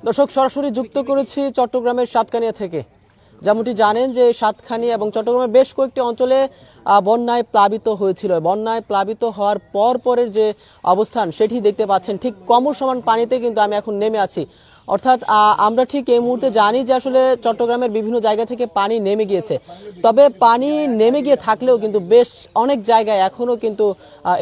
দর্শক সরাসরি যুক্ত করেছি চট্টগ্রামের সাতকানিয়া থেকে। যেমনটি জানেন যে সাতকানিয়া এবং চট্টগ্রামের বেশ কয়েকটি অঞ্চলে বন্যায় প্লাবিত হয়েছিল। বন্যায় প্লাবিত হওয়ার পরের যে অবস্থান সেটি দেখতে পাচ্ছেন। ঠিক কমর সমান পানিতে কিন্তু আমি এখন নেমে আছি। অর্থাৎ আমরা ঠিক এই মুহূর্তে জানি যে আসলে চট্টগ্রামের বিভিন্ন জায়গা থেকে পানি নেমে গিয়েছে। তবে পানি নেমে গিয়ে থাকলেও কিন্তু বেশ অনেক জায়গায় এখনো কিন্তু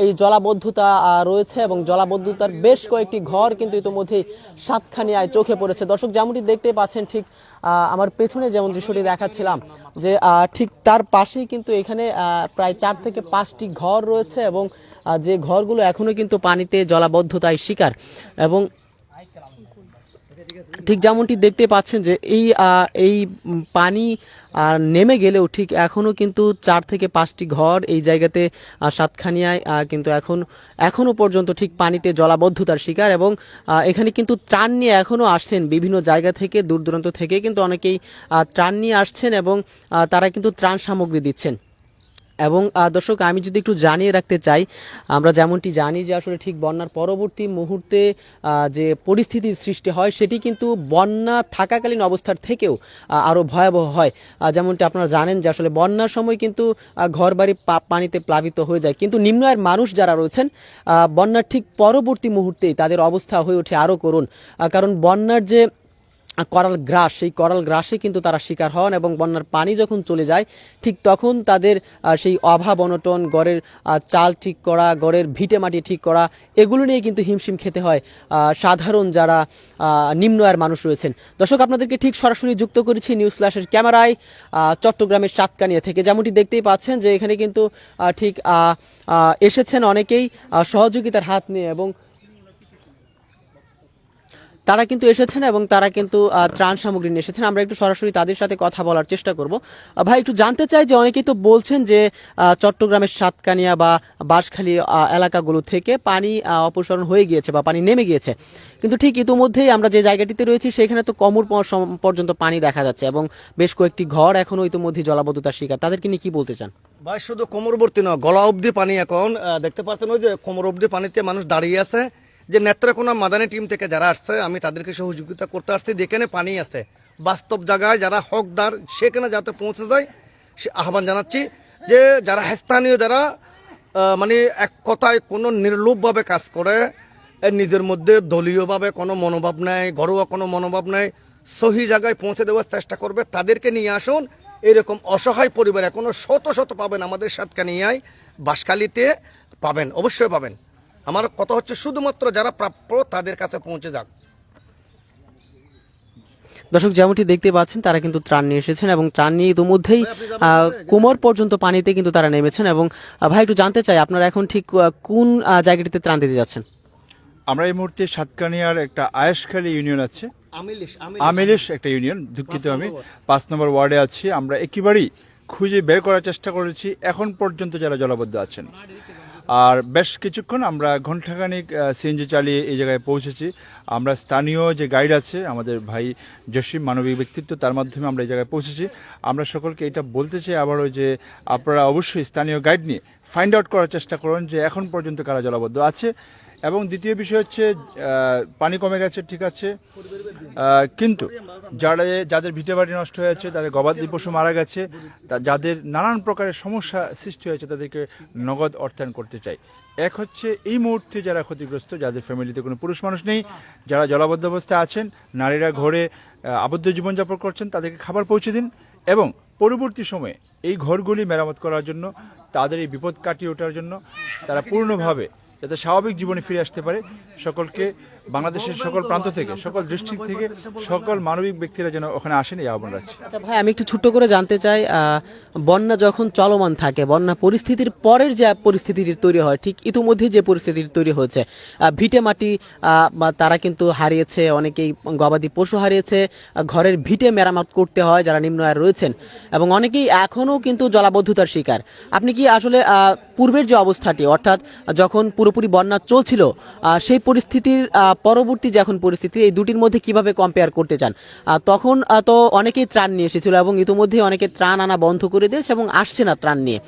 এই জলাবদ্ধতা রয়েছে এবং জলাবদ্ধতার বেশ কয়েকটি ঘর কিন্তু ইতিমধ্যেই সাতখানিয়ায় চোখে পড়েছে। দর্শক যেমনটি দেখতে পাচ্ছেন ঠিক আমার পেছনে যেমন দৃশ্যটি দেখাচ্ছিলাম যে ঠিক তার পাশেই কিন্তু এখানে প্রায় 4 থেকে 5টি ঘর রয়েছে এবং যে ঘরগুলো এখনো কিন্তু পানিতে জলাবদ্ধতায় শিকার। এবং ঠিক যেমনটি দেখতে পাচ্ছেন যে এই পানি নেমে গেলেও ঠিক এখনো কিন্তু 4 থেকে 5টি ঘর এই জায়গাতে সাতখানিয়ায় কিন্তু এখনো পর্যন্ত ঠিক পানিতে জলাবদ্ধতার শিকার। এবং এখানে কিন্তু ত্রাণ নিয়ে এখনো আসছেন বিভিন্ন জায়গা থেকে, দূর দূরান্ত থেকে কিন্তু অনেকেই ত্রাণ নিয়ে আসছেন এবং তারা কিন্তু ত্রাণ সামগ্রী দিচ্ছেন। এবং দর্শক আমি যদি একটু জানিয়ে রাখতে চাই, আমরা যেমনটি জানি যে আসলে ঠিক বন্যার পরবর্তী মুহূর্তে যে পরিস্থিতির সৃষ্টি হয় সেটি কিন্তু বন্যা থাকাকালীন অবস্থার থেকেও আরও ভয়াবহ হয়। যেমনটি আপনারা জানেন যে আসলে বন্যার সময় কিন্তু ঘরবাড়ি পানিতে প্লাবিত হয়ে যায়, কিন্তু নিম্ন আয়ের মানুষ যারা রয়েছেন বন্যার ঠিক পরবর্তী মুহূর্তেই তাদের অবস্থা হয়ে ওঠে আরও করুণ। কারণ বন্যার যে করাল গ্রাস, সেই করাল গ্রাসে কিন্তু তারা শিকার হন এবং বন্যার পানি যখন চলে যায় ঠিক তখন তাদের সেই অভাব অনটন, গড়ের চাল ঠিক করা, গড়ের ভিটে মাটি ঠিক করা, এগুলো নিয়ে কিন্তু হিমশিম খেতে হয় সাধারণ যারা নিম্ন আয়ের মানুষ রয়েছেন। দর্শক আপনাদেরকে ঠিক সরাসরি যুক্ত করেছি নিউজ ফ্ল্যাশের ক্যামেরায় চট্টগ্রামের সাতকানিয়া থেকে। যেমনটি দেখতেই পাচ্ছেন যে এখানে কিন্তু ঠিক এসেছেন অনেকেই সহযোগিতার হাত নিয়ে এবং তারা কিন্তু এসেছেন এবং তারা কিন্তু ত্রাণ সামগ্রী নিয়ে এসেছেন। আমরা একটু সরাসরি তাদের সাথে কথা বলার চেষ্টা করব। ভাই, একটু জানতে চাই যে অনেকেই তো বলছেন যে চট্টগ্রামের সাতকানিয়া বা বাঁশখালী এলাকাগুলো থেকে পানি অপসারণ হয়ে গিয়েছে বা পানি নেমে গিয়েছে, কিন্তু ঠিক ইতিমধ্যেই আমরা যে জায়গাটিতে রয়েছি সেখানে তো কোমর পর্যন্ত পানি দেখা যাচ্ছে এবং বেশ কয়েকটি ঘর এখনো ইতিমধ্যেই জলাবদ্ধতার শিকার। তাদেরকে নিয়ে কি বলতে চান? ভাই, শুধু কোমরবর্তী নয়, গলা অবধি পানি। এখন দেখতে পাচ্ছেন ওই যে কোমর অবধি পানিতে মানুষ দাঁড়িয়ে আছে। যে নেত্রকোনা মাদানী টিম থেকে যারা আসছে, আমি তাদেরকে সহযোগিতা করতে আসছি। যেখানে পানি আছে বাস্তব জায়গায় যারা হকদার সেখানে যাতে পৌঁছে যায় সে আহ্বান জানাচ্ছি। যে যারা স্থানীয়, যারা মানে এক কথায় কোনো নির্লোভভাবে কাজ করে, নিজের মধ্যে দলীয়ভাবে কোনো মনোভাব নেই, ঘরোয়া কোনো মনোভাব নেই, সহি জায়গায় পৌঁছে দেওয়ার চেষ্টা করবে, তাদেরকে নিয়ে আসুন। এরকম অসহায় পরিবার এখনো শত শত পাবেন আমাদের সাতকানিয়ায়, বাঁশখালীতে পাবেন, অবশ্যই পাবেন। আমার কথা হচ্ছে শুধুমাত্র যারা প্রাপ্য তাদের কাছে পৌঁছে যাক। দর্শক যেমনটি দেখতে পাচ্ছেন তারা কিন্তু ত্রাণ নিয়ে এসেছেন এবং ত্রাণ নিয়ে ইতিমধ্যেই কোমর পর্যন্ত পানিতে কিন্তু তারা নেমেছেন। এবং ভাই, একটু জানতে চাই আপনারা এখন ঠিক কোন জায়গাটিতে ত্রাণ দিতে যাচ্ছেন? আমরা এই মুহূর্তে সাতকানিয়ার একটা আয়েশখালী ইউনিয়ন আছে, আমিলিশ একটা ইউনিয়ন, দুঃখিত, আমি 5 নম্বর ওয়ার্ডে আছি। আমরা একেবারেই খুঁজে বের করার চেষ্টা করেছি এখন পর্যন্ত যারা জলাবদ্ধ আছেন। আর বেশ কিছুক্ষণ আমরা ঘণ্টাখানিক সিএনজি চালিয়ে এই জায়গায় পৌঁছেছি। আমরা স্থানীয় যে গাইড আছে আমাদের ভাই জসিম, মানবিক ব্যক্তিত্ব, তার মাধ্যমে আমরা এই জায়গায় পৌঁছেছি। আমরা সকলকে এটা বলতে চাই আবারও যে আপনারা অবশ্যই স্থানীয় গাইড নিয়ে ফাইন্ড আউট করার চেষ্টা করুন যে এখন পর্যন্ত কারা জলাবদ্ধ আছে। এবং দ্বিতীয় বিষয় হচ্ছে পানি কমে গেছে, ঠিক আছে, কিন্তু যাদের ভিটেবাড়ি নষ্ট হয়েছে, তাদের গবাদি পশু মারা গেছে, যাদের নানান প্রকারের সমস্যা সৃষ্টি হয়েছে, তাদেরকে নগদ অর্থায়ন করতে চাই। এক হচ্ছে এই মুহূর্তে যারা ক্ষতিগ্রস্ত, যাদের ফ্যামিলিতে কোনো পুরুষ মানুষ নেই, যারা জলাবদ্ধ অবস্থায় আছেন, নারীরা ঘরে আবদ্ধ জীবনযাপন করছেন, তাদেরকে খাবার পৌঁছে দিন। এবং পরবর্তী সময়ে এই ঘরগুলি মেরামত করার জন্য, তাদের এই বিপদ কাটিয়ে ওঠার জন্য, তারা পূর্ণভাবে যাতে স্বাভাবিক জীবনে ফিরে আসতে পারে, সকলকে বাংলাদেশের সকল প্রান্ত থেকে, সকল ডিস্ট্রিক্ট থেকে সকল মানবিক ব্যক্তিরা যেন ওখানে আসেন এই আহ্বান রাখছি। আচ্ছা ভাই, আমি একটু ছোট্ট করে জানতে চাই, বন্যা যখন চলমান থাকে, বন্যা পরিস্থিতির পরের যে পরিস্থিতিটি তৈরি হয়, ঠিক ইতিমধ্যে যে পরিস্থিতিটি তৈরি হয়েছে, ভিটে মাটি তারা কিন্তু হারিয়েছে, অনেকেই গবাদি পশু হারিয়েছে, ঘরের ভিটে মেরামত করতে হয় যারা নিম্ন আয়ের রয়েছেন, এবং অনেকেই এখনও কিন্তু জলাবদ্ধতার শিকার। আপনি কি আসলে পূর্বের যে অবস্থাটি, অর্থাৎ যখন পুরোপুরি বন্যা চলছিল সেই পরিস্থিতির পরবর্তী যে এখন পরিস্থিতি, এই দুটির মধ্যে কিভাবে কম্পেয়ার করতে চান? তখন তো অনেকেই ত্রাণ নিয়ে এসেছিল এবং ইতিমধ্যে অনেকে ত্রাণ আনা বন্ধ করে দিয়েছে এবং আসছে না ত্রাণ নিয়ে।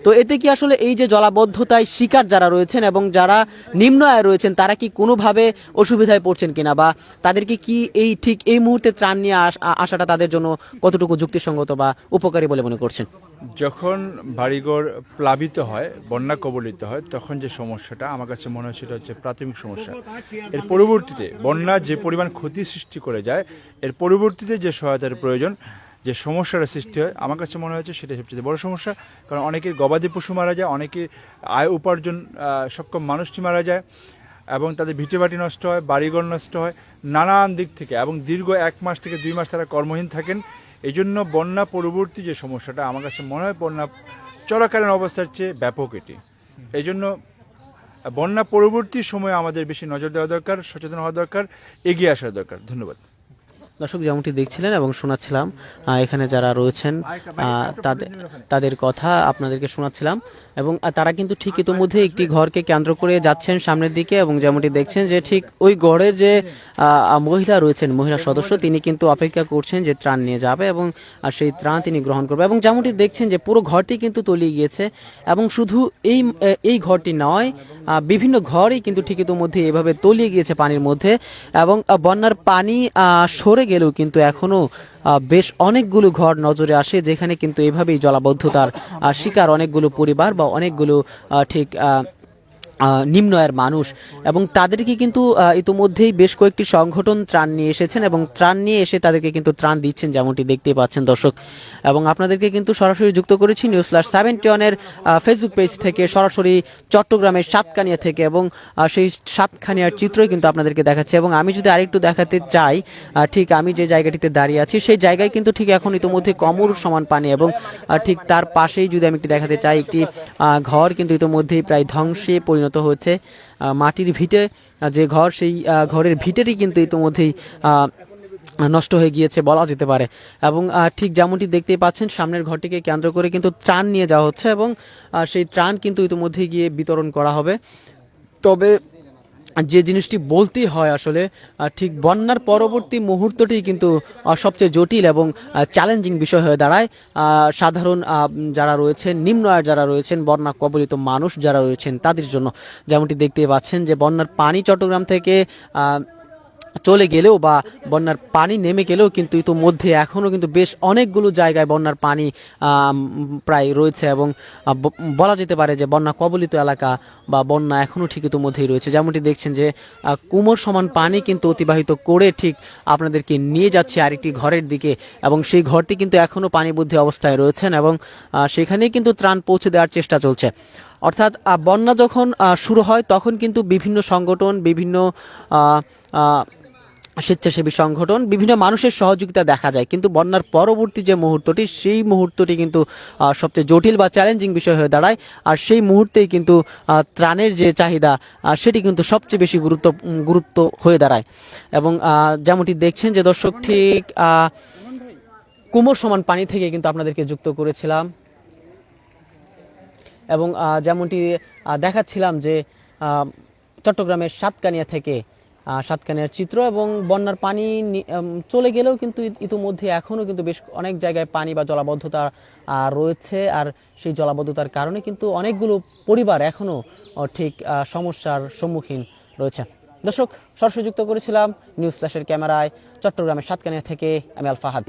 তো এতে কি আসলে এই যে জলাবদ্ধতায় শিকার যারা রয়েছেন এবং যারা নিম্ন আয়ে রয়েছেন তারা কি কোনোভাবে অসুবিধায় পড়ছেন কিনা, বা তাদেরকে কি ঠিক এই মুহূর্তে ত্রাণ নিয়ে আসাটা তাদের জন্য কতটুকু যুক্তিসঙ্গত বা উপকারী বলে মনে করছেন? যখন বাড়িঘর প্লাবিত হয়, বন্যা কবলিত হয়, তখন যে সমস্যাটা আমার কাছে মনে হয় সেটা হচ্ছে প্রাথমিক সমস্যা। এর পরবর্তীতে বন্যা যে পরিমাণ ক্ষতি সৃষ্টি করে যায়, এর পরবর্তীতে যে সহায়তার প্রয়োজন, যে সমস্যাটা সৃষ্টি হয়, আমার কাছে মনে হয়েছে সেটা সবচেয়ে বড় সমস্যা। কারণ অনেকের গবাদি পশু মারা যায়, অনেকের আয় উপার্জন সক্ষম মানুষটি মারা যায়, এবং তাদের ভিটেবাটি নষ্ট হয়, বাড়িঘর নষ্ট হয় নানান দিক থেকে, এবং দীর্ঘ 1 মাস থেকে 2 মাস তারা কর্মহীন থাকেন। এই জন্য বন্যা পরবর্তী যে সমস্যাটা, আমার কাছে মনে হয় বন্যা চলাকালীন অবস্থার চেয়ে ব্যাপক এটি। এই জন্য বন্যা পরবর্তী সময়ে আমাদের বেশি নজর দেওয়া দরকার, সচেতন হওয়া দরকার, এগিয়ে আসা দরকার। ধন্যবাদ। দর্শক যেমনটি দেখছিলেন এবং শোনাচ্ছিলাম, এখানে যারা রয়েছেন তাদের কথা আপনাদেরকে শোনাচ্ছিলাম, এবং তারা কিন্তু ঠিক ইতিমধ্যে একটি ঘরকে কেন্দ্র করে যাচ্ছেন সামনের দিকে, এবং যেমনটি দেখছেন যে ঠিক ওই ঘরের যে মহিলা রয়েছেন, মহিলা সদস্য, তিনি কিন্তু অপেক্ষা করছেন যে ত্রাণ নিয়ে যাবে এবং সেই ত্রাণ তিনি গ্রহণ করবে। এবং যেমনটি দেখছেন যে পুরো ঘরটি কিন্তু তলিয়ে গিয়েছে, এবং শুধু এই ঘরটি নয়, বিভিন্ন ঘরই কিন্তু ঠিক ইতিমধ্যে এভাবে তলিয়ে গিয়েছে পানির মধ্যে, এবং বন্যার পানি সরে গেলেও কিন্তু এখনো বেশ অনেকগুলো ঘর নজরে আসে, যেখানে কিন্তু এভাবেই জলাবদ্ধতার শিকার অনেকগুলো পরিবার বা অনেকগুলো ঠিক নিম্ন আয়ের মানুষ। এবং তাদেরকে কিন্তু ইতিমধ্যেই বেশ কয়েকটি সংগঠন ত্রাণ নিয়ে এসেছেন, এবং ত্রাণ নিয়ে এসে তাদেরকে কিন্তু ত্রাণ দিচ্ছেন, যেমনটি দেখতেই পাচ্ছেন দর্শক। এবং আপনাদেরকে কিন্তু সরাসরি যুক্ত করেছি News/71 ফেসবুক পেজ থেকে, সরাসরি চট্টগ্রামের সাতকানিয়া থেকে, এবং সেই সাতকানিয়ার চিত্রই কিন্তু আপনাদেরকে দেখাচ্ছে। এবং আমি যদি আরেকটু দেখাতে চাই, ঠিক আমি যে জায়গাটিতে দাঁড়িয়ে আছি সেই জায়গায় কিন্তু ঠিক এখন ইতিমধ্যে কোমর সমান পানি, এবং ঠিক তার পাশেই যদি আমি একটু দেখাতে চাই, একটি ঘর কিন্তু ইতিমধ্যেই প্রায় ধ্বংসে পরিণত হচ্ছে। মাটির ভিটে যে ঘর, সেই ঘরের ভিটেরই কিন্তু ইতিমধ্যেই নষ্ট হয়ে গিয়েছে বলা যেতে পারে। এবং ঠিক যেমনটি দেখতেই পাচ্ছেন, সামনের ঘরটিকে কেন্দ্র করে কিন্তু ত্রাণ নিয়ে যাওয়া হচ্ছে, এবং সেই ত্রাণ কিন্তু ইতিমধ্যে গিয়ে বিতরণ করা হবে। তবে যে জিনিসটি বলতেই হয় আসলে, ঠিক বন্যার পরবর্তী মুহূর্তটি কিন্তু সবচেয়ে জটিল এবং চ্যালেঞ্জিং বিষয় হয়ে দাঁড়ায় সাধারণ যারা রয়েছেন, নিম্ন আয়ের যারা রয়েছেন, বন্যা কবলিত মানুষ যারা রয়েছেন তাদের জন্য। যেমনটি দেখতেই পাচ্ছেন যে বন্যার পানি চট্টগ্রাম থেকে চলে গেলেও বা বন্যার পানি নেমে গেলেও কিন্তু ইতোমধ্যে এখনও কিন্তু বেশ অনেকগুলো জায়গায় বন্যার পানি প্রায় রয়েছে, এবং বলা যেতে পারে যে বন্যা কবলিত এলাকা বা বন্যা এখনও ঠিক ইতোমধ্যেই রয়েছে। যেমনটি দেখছেন যে কোমর সমান পানি কিন্তু অতিবাহিত করে ঠিক আপনাদেরকে নিয়ে যাচ্ছে আরেকটি ঘরের দিকে, এবং সেই ঘরটি কিন্তু এখনও পানিবদ্ধ অবস্থায় রয়েছেন, এবং সেখানেই কিন্তু ত্রাণ পৌঁছে দেওয়ার চেষ্টা চলছে। অর্থাৎ বন্যা যখন শুরু হয় তখন কিন্তু বিভিন্ন সংগঠন, বিভিন্ন স্বেচ্ছাসেবী সংগঠন, বিভিন্ন মানুষের সহযোগিতা দেখা যায়, কিন্তু বন্যার পরবর্তী যে মুহূর্তটি, সেই মুহূর্তটি কিন্তু সবচেয়ে জটিল বা চ্যালেঞ্জিং বিষয় হয়ে দাঁড়ায়। আর সেই মুহূর্তেই কিন্তু ত্রাণের যে চাহিদা, সেটি কিন্তু সবচেয়ে বেশি গুরুত্ব হয়ে দাঁড়ায়। এবং যেমনটি দেখছেন যে দর্শক, ঠিক কোমর সমান পানি থেকে কিন্তু আপনাদেরকে যুক্ত করেছিলাম, এবং যেমনটি দেখাচ্ছিলাম যে চট্টগ্রামের সাতকানিয়া থেকে সাতকানিয়ার চিত্র, এবং বন্যার পানি চলে গেলেও কিন্তু ইতিমধ্যে এখনও কিন্তু বেশ অনেক জায়গায় পানি বা জলাবদ্ধতা রয়েছে, আর সেই জলাবদ্ধতার কারণে কিন্তু অনেকগুলো পরিবার এখনও ঠিক সমস্যার সম্মুখীন রয়েছে। দর্শক, সরাসরি যুক্ত করেছিলাম নিউজ ফ্ল্যাশের ক্যামেরায় চট্টগ্রামের সাতকানিয়া থেকে আমি আল ফাহাদ।